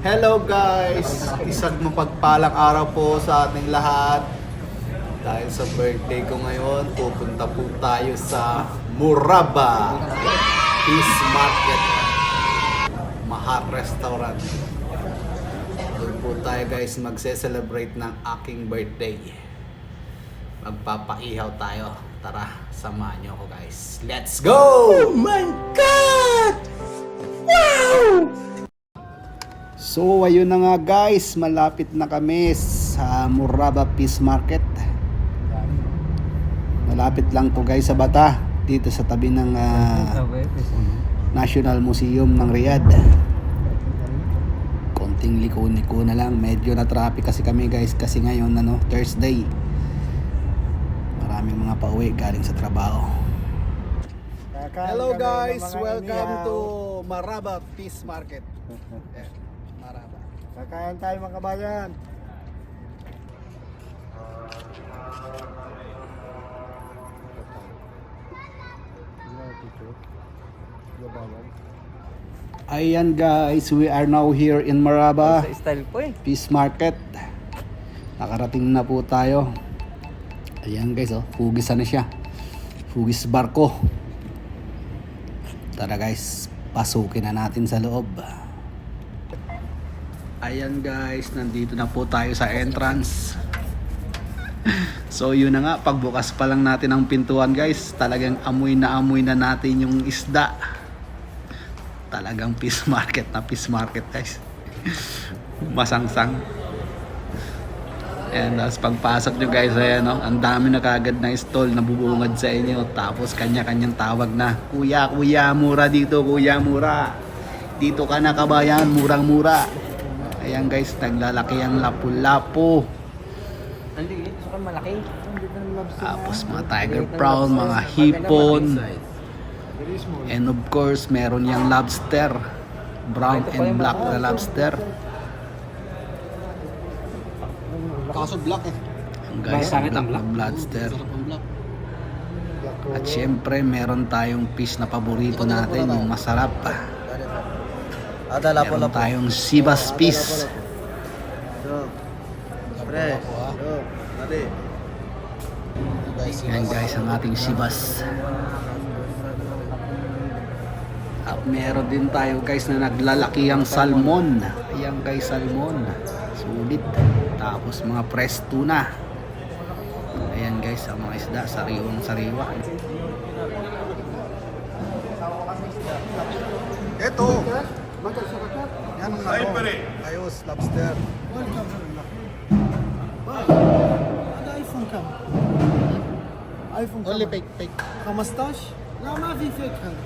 Hello guys! Isang mapagpalang araw po sa ating lahat. Dahil sa birthday ko ngayon, pupunta po tayo sa Muraba Peace Market Mahat Restaurant. Doon po tayo guys magse-celebrate ng aking birthday. Magpapaihaw tayo. Tara, samahan niyo ako guys. Let's go! Oh my God! Wow! So ayun na nga guys, malapit na kami sa Muraba Peace Market. Malapit lang to guys sa Bata, dito sa tabi ng National Museum ng Riyadh. Konting liko-liko na lang, medyo na traffic kasi kami guys kasi ngayon Thursday. Maraming mga pauwi galing sa trabaho. Hello guys, welcome to Muraba Peace Market. Maraba. Kakain tayo mga kabayan. Ayan guys, we are now here in Muraba Sa style po eh. Peace Market. Nakarating na po tayo. Ayan guys, hugis na siya. Hugis barko. Tara guys, pasukin na natin sa loob. Ayan guys, nandito na po tayo sa entrance. So yun na nga, pagbukas pa lang natin ang pintuan guys, talagang amoy na natin yung isda. Talagang peace market guys. Masangsang. And as pagpasok nyo guys, ayan, ang dami na kagad na stall na bubungad sa inyo. Tapos kanya-kanyang tawag na, Kuya, mura dito, kuya, mura. Dito ka na kabayan, murang-mura. Ayan guys, naglalaki ang lapu-lapu. Malaki. Tapos mga tiger prawn, mga hipon. And of course, meron yung lobster. Brown and black na lobster. Kaso black eh. Guys, black na lobster. At syempre, meron tayong fish na paborito natin, yung masarap. Meron tayong sibas fish. Yan guys, ang ating sibas. At meron din tayo guys na naglalaki ang salmon. Ayan guys, salmon. Sulit. Tapos mga fresh tuna. Ayan guys, ang mga isda, sariwang sariwa. Ito. Yan ang nako. Ayos, lobster. هذا ايفون كم؟ ايفون كم؟ Only fake. 15؟ لا ما في فيك هذا.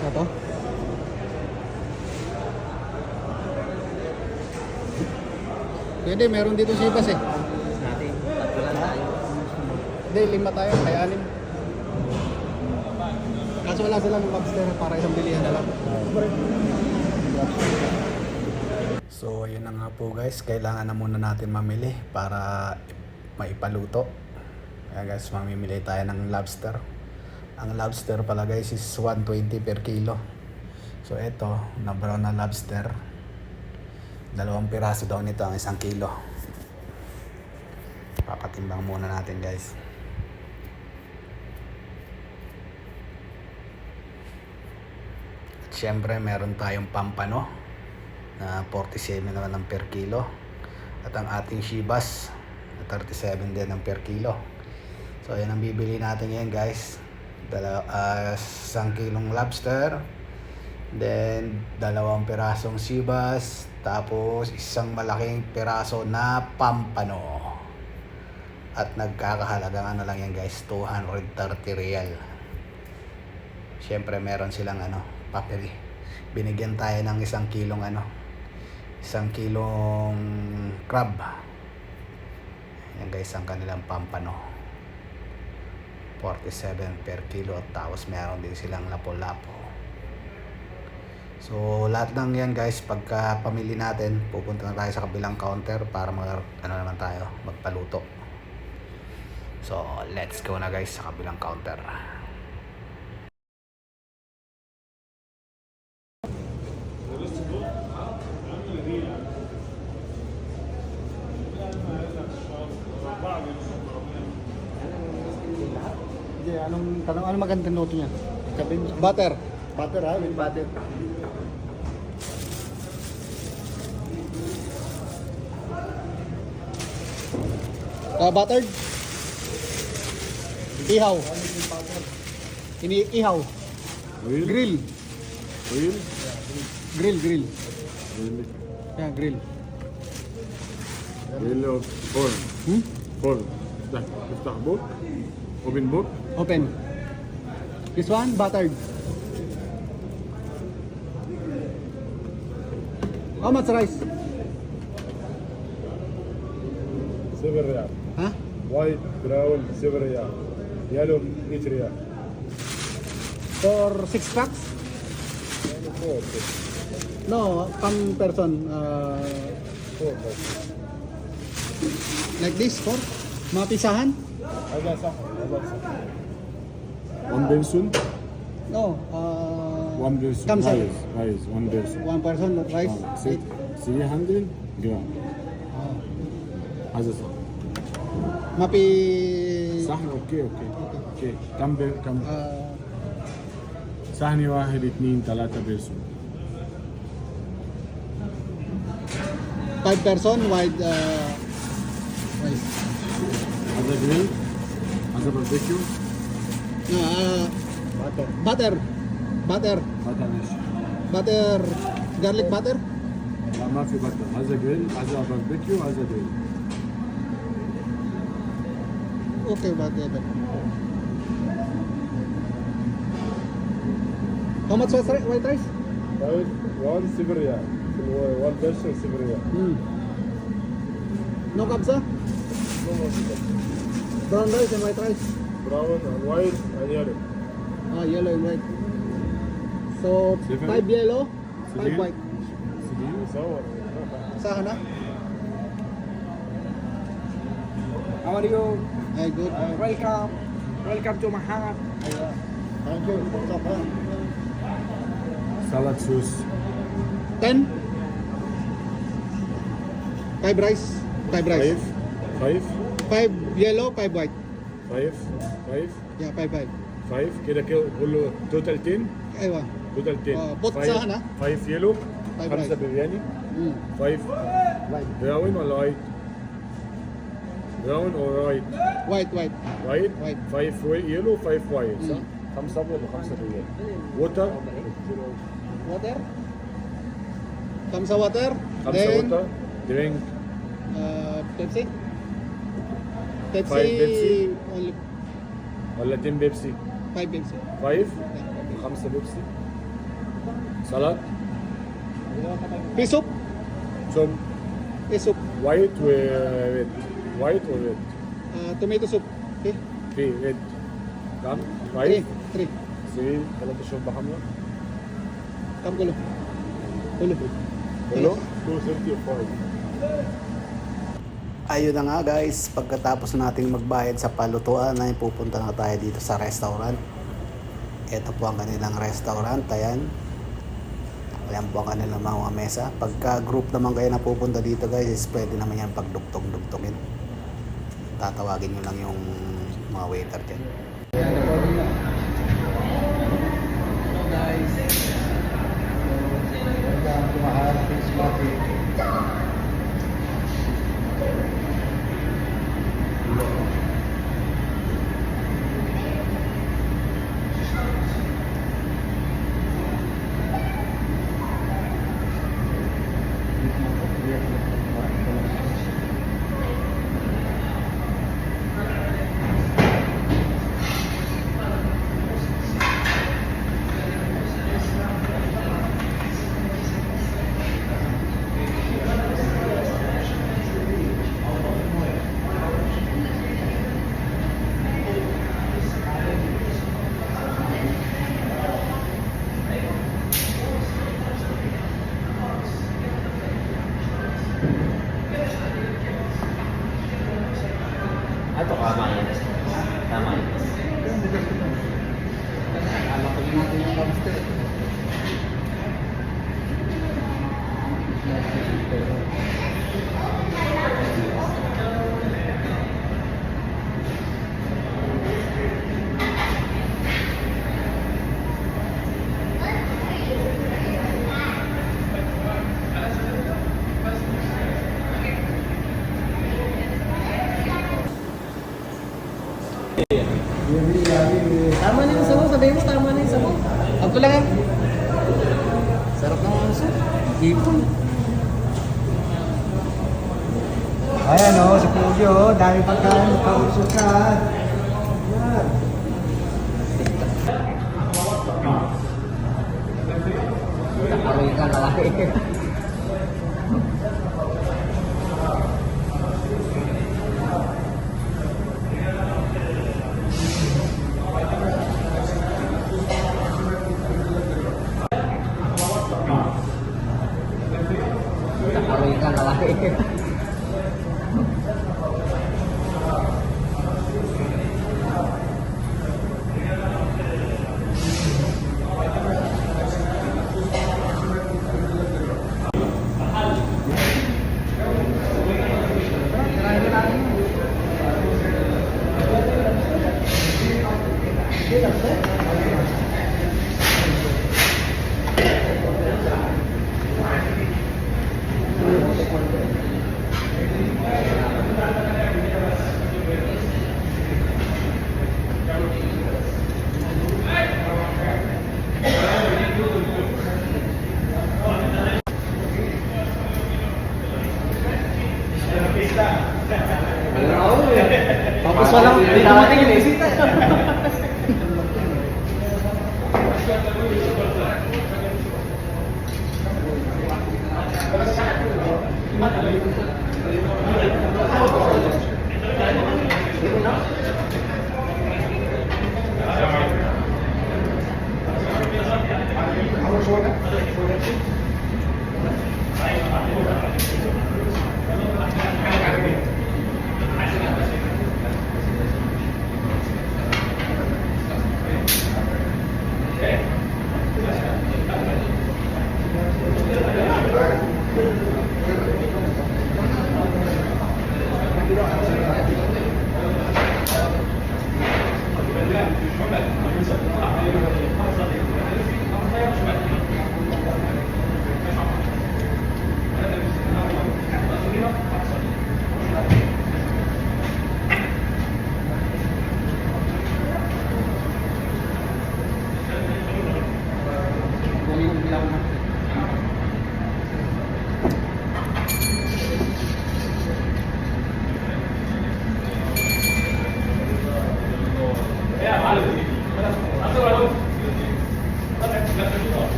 Ito? Pwede, meron dito sibas eh. Natin, tatlo lang tayo. Hindi, 5 tayo, kaya 6. Kaso wala silang lobster para isang bilihan na lang. So, ayun na nga po guys. Kailangan na muna natin mamili para maipaluto. Kaya guys, mamimili tayo ng lobster. Ang lobster pala guys is 120 per kilo. So, ito, na brown na lobster. 2 piraso daw nito ang 1 kilo. Papatimbang muna natin guys. At syempre meron tayong pampano na 47 naman ng per kilo. At ang ating shibas na 37 din ng per kilo. So yan ang bibili natin ngayon guys. 1 kilong lobster. Then 2 pirasong shibas. Tapos 1 malaking piraso na pampano. At nagkakahalagang ano lang yan guys, 230 real. Syempre meron silang papel. Binigyan tayo ng 1 kilong 1 kilong crab. Yan yan guys ang kanilang pampano. 47 per kilo, tapos meron din silang lapo-lapo. So lahat ng yan guys, pagka pamili natin, pupunta na tayo sa kabilang counter para naman tayo magpaluto. So let's go na guys sa kabilang counter. Hindi, anong magandang luto niya? Butter. Butter ha, with butter. Buttered. Ihaw. Ihaw. Oil? Grill. Oil? Grill. Oil. Yeah, grill. Oil of corn. Corn. افتح بوك. Open book. Open. This one, buttered. How much rice? 7 ريال. Huh? White, brown, 7 ريال. Yellow, 8 ريال. For 6 packs? 4. No, one person. 4. Like this, for? Mapisahan? هذا صح. هذا صح. 1 person. No. 1 person. Come size. Rice. 1 person. One person, rice. 300 جرام. هذا صح. Mapi... صح. اوكي. كم صحن واحد 2 3 بيرسون. 5 person, wide rice. هذا جريل. هذا باربيكيو. Butter. هذا ماشي. Butter. Garlic butter. لا ما في بطل. هذا جريل. هذا باربيكيو. هذا جريل. Okay, butter. How much was white rice? One 7 ريال. 1 person 7 ريال. No kabsa? Brown rice and white rice. Brown and white and yellow. Yellow and white. So, Seven. 5 yellow, 5 Sige. white. صور. Sahan na? How are you? Ay, good. Welcome. Welcome to my heart. Thank you. Stop, ha? Salad sauce. 10? 5 rice. 5 rice. 5 5 yellow, 5 white. 5 Yeah, 5. 5 كده كله توتال 10. Aywa. توتال 10. بوت ساهن، ها؟ 5 يلو. 5 5 rice. برياني. Mm. 5 براون ولا وايت؟ براون او وايت؟ White. وايت. White. 5 يلو 5 وايت صح؟ 5 ابيض و5 برياني. ووتر. Water? Kamsa water. 5 Then, ووتر. درينك. Pepsi? Five Pepsi. Only ولا 10 بيبسي؟ 5 Pepsi. 5 5 بيبسي. سلطة. Fish soup? ثوم. Fish soup. وايت وريد. وايت وريد. Tomato soup. Okay? في ريد. كم؟ 3. 5 3. 3 3 شوربة حمراء. Kam kulo. Kulo. كله 235. Ayun na nga guys, pagkatapos nating magbayad sa palutuan ay pupunta na tayo dito sa restaurant. Ito po ang kanilang restaurant, ayan. Ayan po ang kanilang mga mesa. Pagka group naman kayo na pupunta dito guys, is pwede naman yan pagdugtong-dugtongin. Tatawagin nyo lang yung mga waiter dyan. Hello guys. Welcome to Mahal Fish Market. Ito, tama yun. Tama yun. Alam ko natin yung hamster. Tama na yung sabaw. Sabihin mo, tama na yung sabaw. Ako lang yan. Sarap ng aso. Hipon. Ayan o, sa Pugyo, dami pagkain, kausok ka. Yan. Nakaroy ka lalaki. Nakaroy ka lalaki. Tapos walang dumating yung bisita.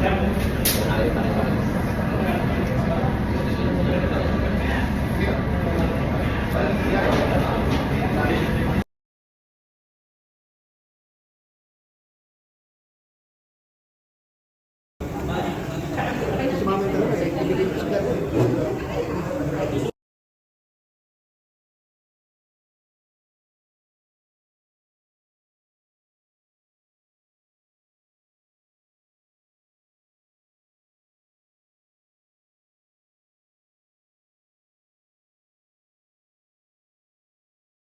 Thank you.